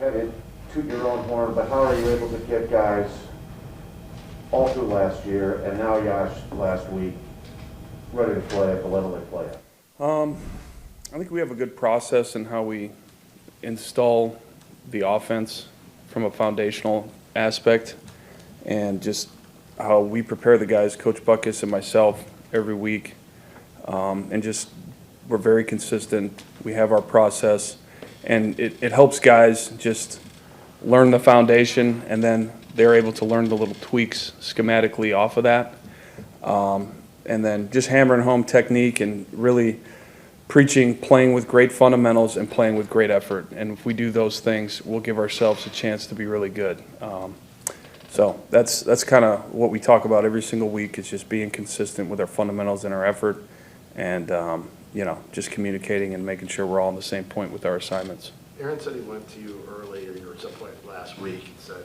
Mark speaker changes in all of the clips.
Speaker 1: have you toot your own horn, but how are you able to get guys all through last year and now Yosh last week ready to play at the level they play at?
Speaker 2: I think we have a good process in how we install the offense from a foundational aspect, and just how we prepare the guys, Coach Buckus and myself, every week. And just we're very consistent. We have our process, and it helps guys just learn the foundation, and then they're able to learn the little tweaks schematically off of that. And then just hammering home technique and really preaching playing with great fundamentals and playing with great effort. And if we do those things, we'll give ourselves a chance to be really good. So that's kind of what we talk about every single week, is just being consistent with our fundamentals and our effort, and just communicating and making sure we're all on the same point with our assignments.
Speaker 3: Aaron said he went to you earlier or some point last week and said,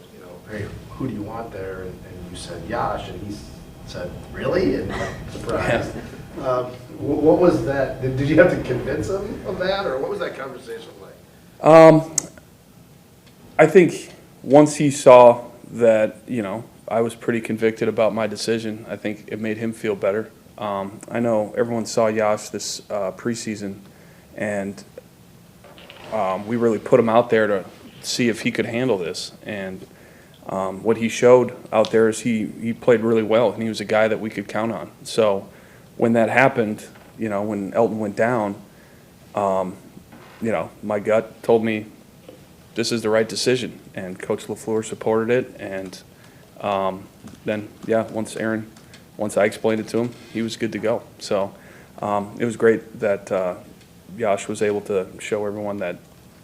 Speaker 3: hey, who do you want there? And you said Yosh, and he said, really? And surprised.
Speaker 2: Yeah.
Speaker 3: What was that? Did you have to convince him of that, or what was that conversation like?
Speaker 2: I think once he saw that, I was pretty convicted about my decision, I think it made him feel better. I know everyone saw Yosh this preseason, and we really put him out there to see if he could handle this. And what he showed out there is he played really well, and he was a guy that we could count on. So when that happened, when Elton went down, my gut told me this is the right decision, and Coach LaFleur supported it. And then, once I explained it to him, he was good to go. So it was great that Yosh was able to show everyone that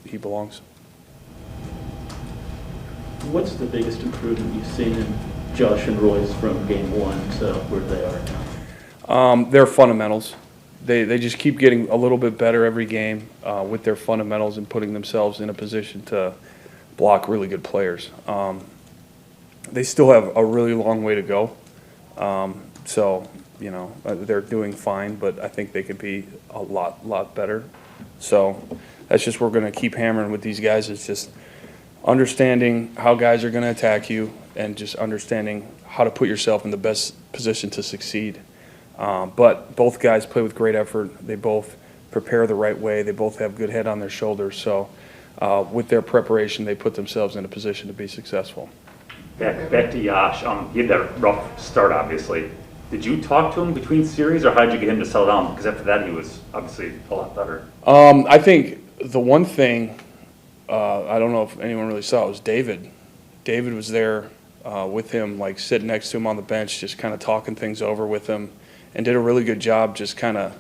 Speaker 2: he belongs.
Speaker 4: What's the biggest improvement you've seen in Josh and Royce from game one to where they are now?
Speaker 2: Their fundamentals. They just keep getting a little bit better every game with their fundamentals and putting themselves in a position to block really good players. They still have a really long way to go. They're doing fine, but I think they could be a lot better. So that's just, we're going to keep hammering with these guys. It's just understanding how guys are going to attack you, and just understanding how to put yourself in the best position to succeed. But both guys play with great effort. They both prepare the right way. They both have good head on their shoulders. So with their preparation, they put themselves in a position to be successful.
Speaker 5: Back to Yosh. He had that rough start, obviously. Did you talk to him between series, or how did you get him to settle down? Because after that, he was obviously a lot better.
Speaker 2: I think the one thing, I don't know if anyone really saw it, was David. David was there with him, like sitting next to him on the bench, just kind of talking things over with him, and did a really good job just kind of,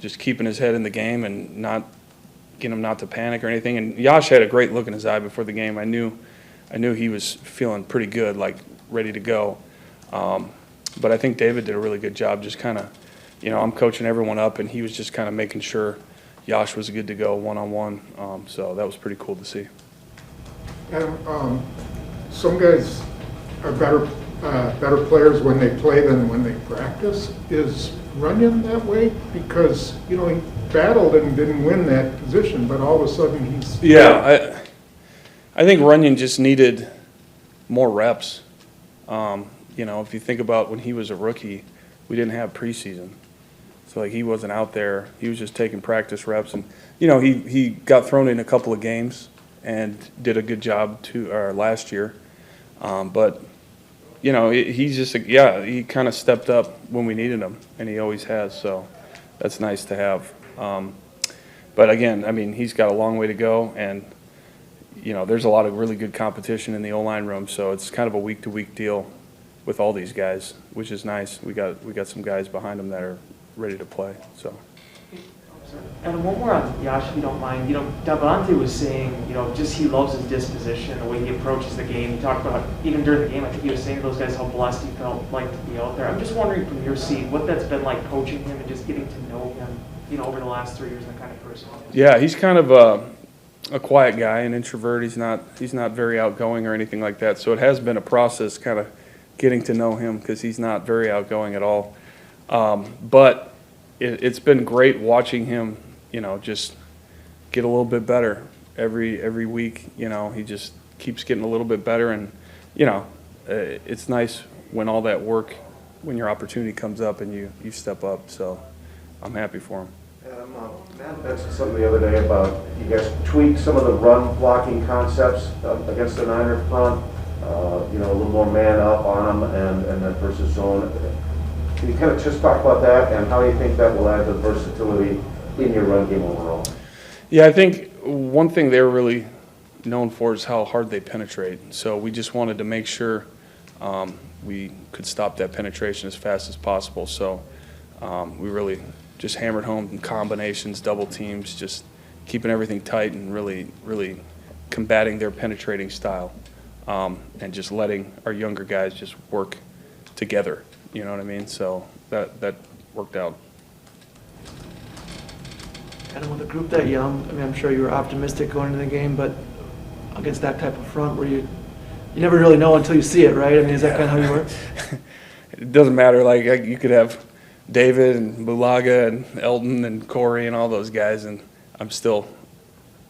Speaker 2: just keeping his head in the game and not getting him not to panic or anything. And Yosh had a great look in his eye before the game. I knew he was feeling pretty good, like ready to go. But I think David did a really good job just kind of, I'm coaching everyone up, and he was just kind of making sure Yosh was good to go one-on-one. So that was pretty cool to see.
Speaker 6: And some guys are better players when they play than when they practice. Is Runyon that way? Because, he battled and didn't win that position, but all of a sudden he's...
Speaker 2: Yeah, I think Runyon just needed more reps. If you think about when he was a rookie, we didn't have preseason. So, he wasn't out there. He was just taking practice reps. And, he got thrown in a couple of games and did a good job last year. But, he's just, he kind of stepped up when we needed him, and he always has. So that's nice to have. But, again, he's got a long way to go. And, there's a lot of really good competition in the O-line room. So it's kind of a week-to-week deal with all these guys, which is nice. We got some guys behind them that are ready to play. So.
Speaker 7: And one more on Yosh, if you don't mind. Davante was saying, just he loves his disposition, the way he approaches the game. He talked about, even during the game, I think he was saying to those guys how blessed he felt like to be out there. I'm just wondering from your seat what that's been like coaching him and just getting to know him, over the last 3 years, and the kind of person.
Speaker 2: Yeah, he's kind of a quiet guy, an introvert. He's not very outgoing or anything like that. So it has been a process kind of getting to know him, because he's not very outgoing at all. But it's been great watching him, just get a little bit better every week. You know, he just keeps getting a little bit better, and you know, it's nice when all that work, when your opportunity comes up and you step up. So I'm happy for him.
Speaker 1: Matt mentioned something the other day about you guys tweaked some of the run blocking concepts against the Niner front. You know, a little more man up on them and then versus zone. Can you kind of just talk about that and how you think that will add to versatility in your run game overall?
Speaker 2: Yeah, I think one thing they're really known for is how hard they penetrate. So we just wanted to make sure we could stop that penetration as fast as possible. So we really just hammered home combinations, double teams, just keeping everything tight and really combating their penetrating style, and just letting our younger guys just work together. You know what I mean? So that worked out.
Speaker 8: Adam, with a group that young, I mean, I'm sure you were optimistic going into the game, but against that type of front where you never really know until you see it, right? I mean, is that kind of how you work?
Speaker 2: It doesn't matter. Like, you could have David and Bulaga and Eldon and Corey and all those guys, and I'm still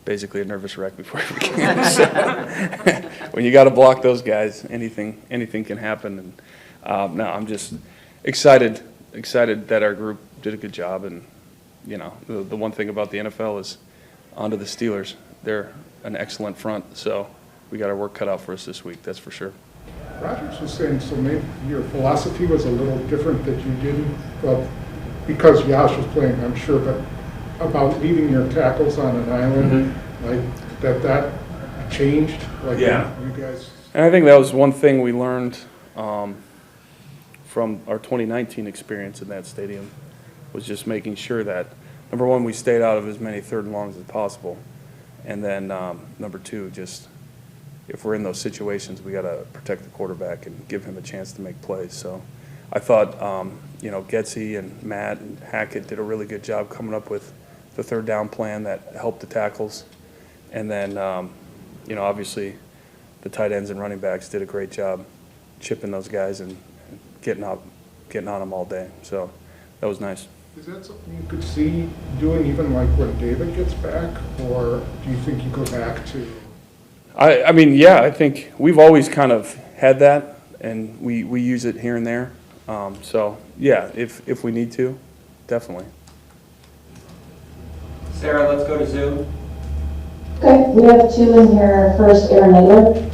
Speaker 2: basically a nervous wreck before every game. So, when you got to block those guys, anything can happen. And no, I'm just excited that our group did a good job. And you know, the one thing about the NFL is onto the Steelers. They're an excellent front, so we got our work cut out for us this week. That's for sure.
Speaker 6: Rogers was saying, so maybe your philosophy was a little different that you didn't, well, because Yosh was playing, I'm sure, but about leaving your tackles on an island, like that changed? Like
Speaker 2: Yeah.
Speaker 6: You guys.
Speaker 2: And I think that was one thing we learned from our 2019 experience in that stadium, was just making sure that, number one, we stayed out of as many third and longs as possible. And then number two, just if we're in those situations, we got to protect the quarterback and give him a chance to make plays. So I thought, you know, Getsy and Matt and Hackett did a really good job coming up with the third down plan that helped the tackles. And then, you know, obviously the tight ends and running backs did a great job chipping those guys and getting on them all day. So that was nice.
Speaker 6: Is that something you could see doing even like when David gets back, or do you think you go back to?
Speaker 2: I mean, yeah, I think we've always kind of had that, and we use it here and there. So, yeah, if we need to, definitely.
Speaker 9: Sarah, let's go to Zoom.
Speaker 10: Okay, we have two in here. First, Aaron Naylor.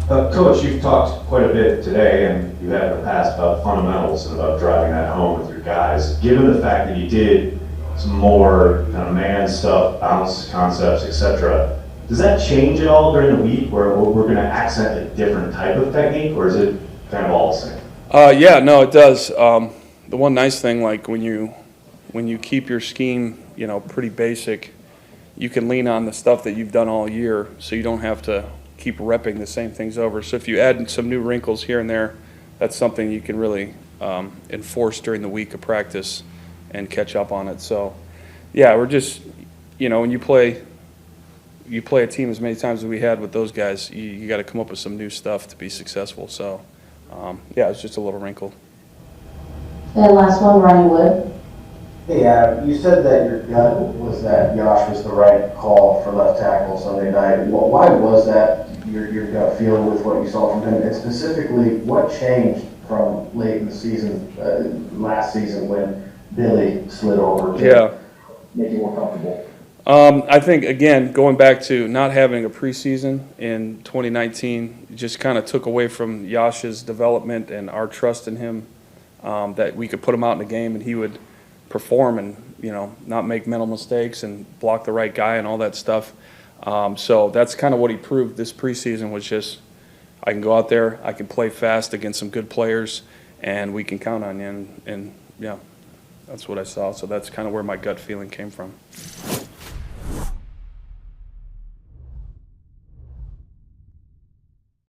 Speaker 11: Coach, you've talked quite a bit today, and you have in the past about fundamentals and about driving that home with your guys. Given the fact that you did some more kind of man stuff, bounce concepts, etc., does that change at all during the week where we're going to accent a different type of technique, or is it kind of all the same?
Speaker 2: Yeah, no, it does. The one nice thing, like when you keep your scheme, you know, pretty basic, you can lean on the stuff that you've done all year, so you don't have to keep repping the same things over. So if you add some new wrinkles here and there, that's something you can really enforce during the week of practice and catch up on it. So, yeah, we're just, you know, when you play a team as many times as we had with those guys, you got to come up with some new stuff to be successful. So, yeah, it's just a little wrinkle.
Speaker 10: And last one, Ronnie Wood.
Speaker 12: Hey, Adam, you said that your gut was that Yosh was the right call for left tackle Sunday night. Why was that your gut feeling with what you saw from him? And specifically, what changed from late in the season, last season, when Billy slid over to make you more comfortable?
Speaker 2: I think, again, going back to not having a preseason in 2019, just kind of took away from Yosh's development and our trust in him, that we could put him out in a game and he would perform and, you know, not make mental mistakes and block the right guy and all that stuff. So that's kind of what he proved this preseason, was just, I can go out there, I can play fast against some good players, and we can count on you. And yeah, that's what I saw. So that's kind of where my gut feeling came from.